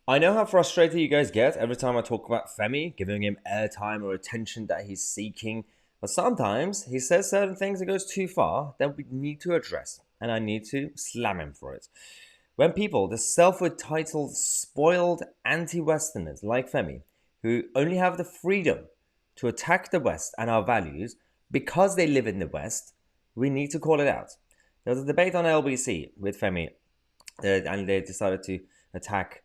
I know how frustrated you guys get every time I talk about Femi, giving him airtime or attention that he's seeking. But sometimes he says certain things that goes too far that we need to address, and I need to slam him for it. When people, the self-entitled, spoiled anti-Westerners like Femi, who only have the freedom to attack the West and our values because they live in the West, we need to call it out. There was a debate on LBC with Femi, and they decided to attack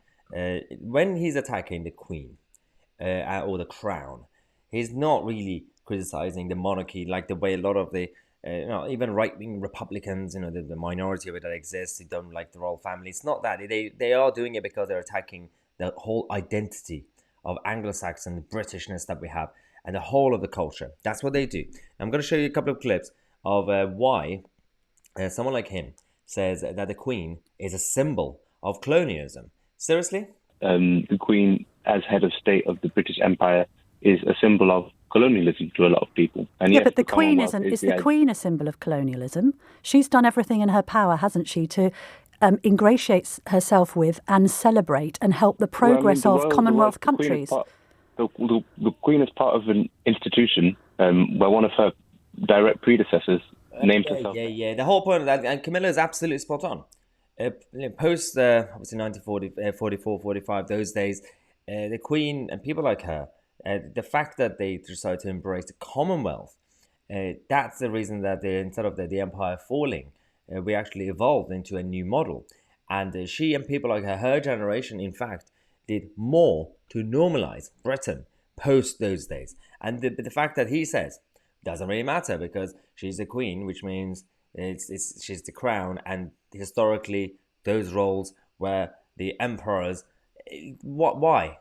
when he's attacking the Queen or the Crown. He's not really criticizing the monarchy like the way a lot of the even right-wing Republicans, the minority of it that exists, they don't like the royal family. It's not that. They are doing it because they're attacking the whole identity of Anglo-Saxon Britishness that we have and the whole of the culture. That's what they do. I'm going to show you a couple of clips of why someone like him says that the Queen is a symbol of colonialism. Seriously? The Queen, as head of state of the British Empire, is a symbol of colonialism to a lot of people. And yeah, yes, but the Queen Commonwealth isn't. Is the Queen a symbol of colonialism? She's done everything in her power, hasn't she, to ingratiate herself with and celebrate and help the progress of Commonwealth countries? The Queen is part of an institution where one of her direct predecessors named herself. Yeah. The whole point of that, and Camilla is absolutely spot on. Post, obviously, 1944, 45, those days, the Queen and people like her, the fact that they decided to embrace the Commonwealth, that's the reason that instead of the empire falling, we actually evolved into a new model. And she and people like her generation, in fact, did more to normalize Britain post those days. And the fact that he says doesn't really matter because she's the Queen, which means she's the crown, and historically those roles were the emperors. Why?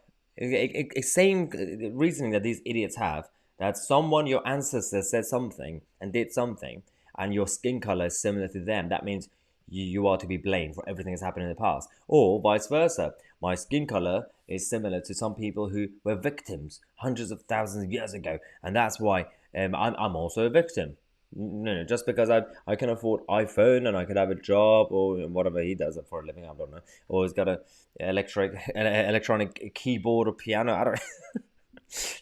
Same reasoning that these idiots have, that someone, your ancestors, said something and did something, and your skin color is similar to them. That means you are to be blamed for everything that's happened in the past. Or vice versa. My skin color is similar to some people who were victims hundreds of thousands of years ago, and that's why I'm also a victim. No, just because I can afford iPhone and I could have a job or whatever he does for a living, I don't know, or he's got a electronic keyboard or piano, I don't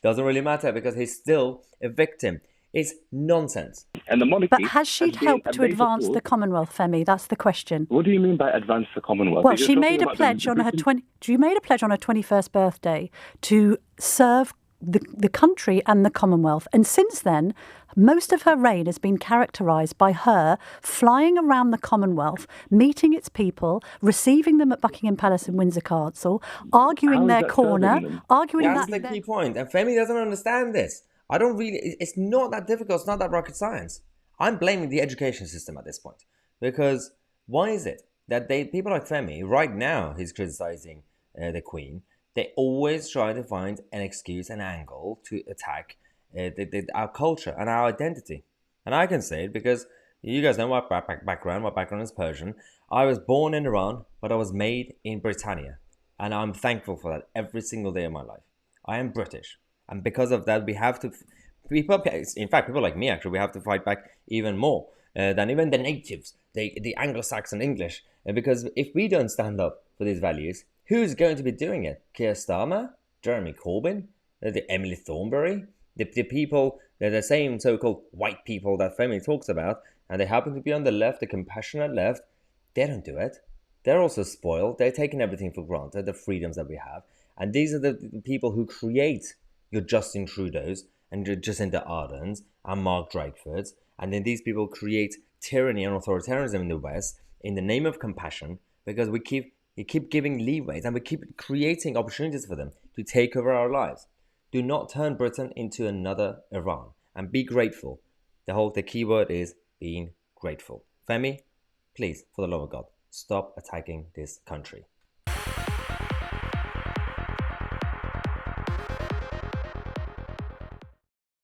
doesn't really matter because he's still a victim. It's nonsense. And the monarchy. But has she helped to advance the Commonwealth, Femi? That's the question. What do you mean by advance the Commonwealth? Well, she made a pledge on her 21st birthday to serve the country and the Commonwealth. And since then, most of her reign has been characterised by her flying around the Commonwealth, meeting its people, receiving them at Buckingham Palace and Windsor Castle, arguing their corner, arguing That's the key point. And Femi doesn't understand this. It's not that difficult. It's not that rocket science. I'm blaming the education system at this point. Because why is it that people like Femi, right now he's criticising the Queen, they always try to find an excuse, an angle to attack our culture and our identity. And I can say it because you guys know my background. My background is Persian. I was born in Iran, but I was made in Britannia. And I'm thankful for that every single day of my life. I am British. And because of that, we have to... people like me, actually, we have to fight back even more than even the natives, the Anglo-Saxon English. Because if we don't stand up for these values, who's going to be doing it? Keir Starmer? Jeremy Corbyn? The Emily Thornberry? The people, they're the same so-called white people that Femi talks about, and they happen to be on the left, the compassionate left. They don't do it. They're also spoiled. They're taking everything for granted, the freedoms that we have. And these are the people who create your Justin Trudeau's and your Jacinda Ardern's and Mark Drakeford's. And then these people create tyranny and authoritarianism in the West in the name of compassion, because we keep giving leeways and we keep creating opportunities for them to take over our lives. Do not turn Britain into another Iran, and be grateful. The key word is being grateful. Femi, please, for the love of God, stop attacking this country.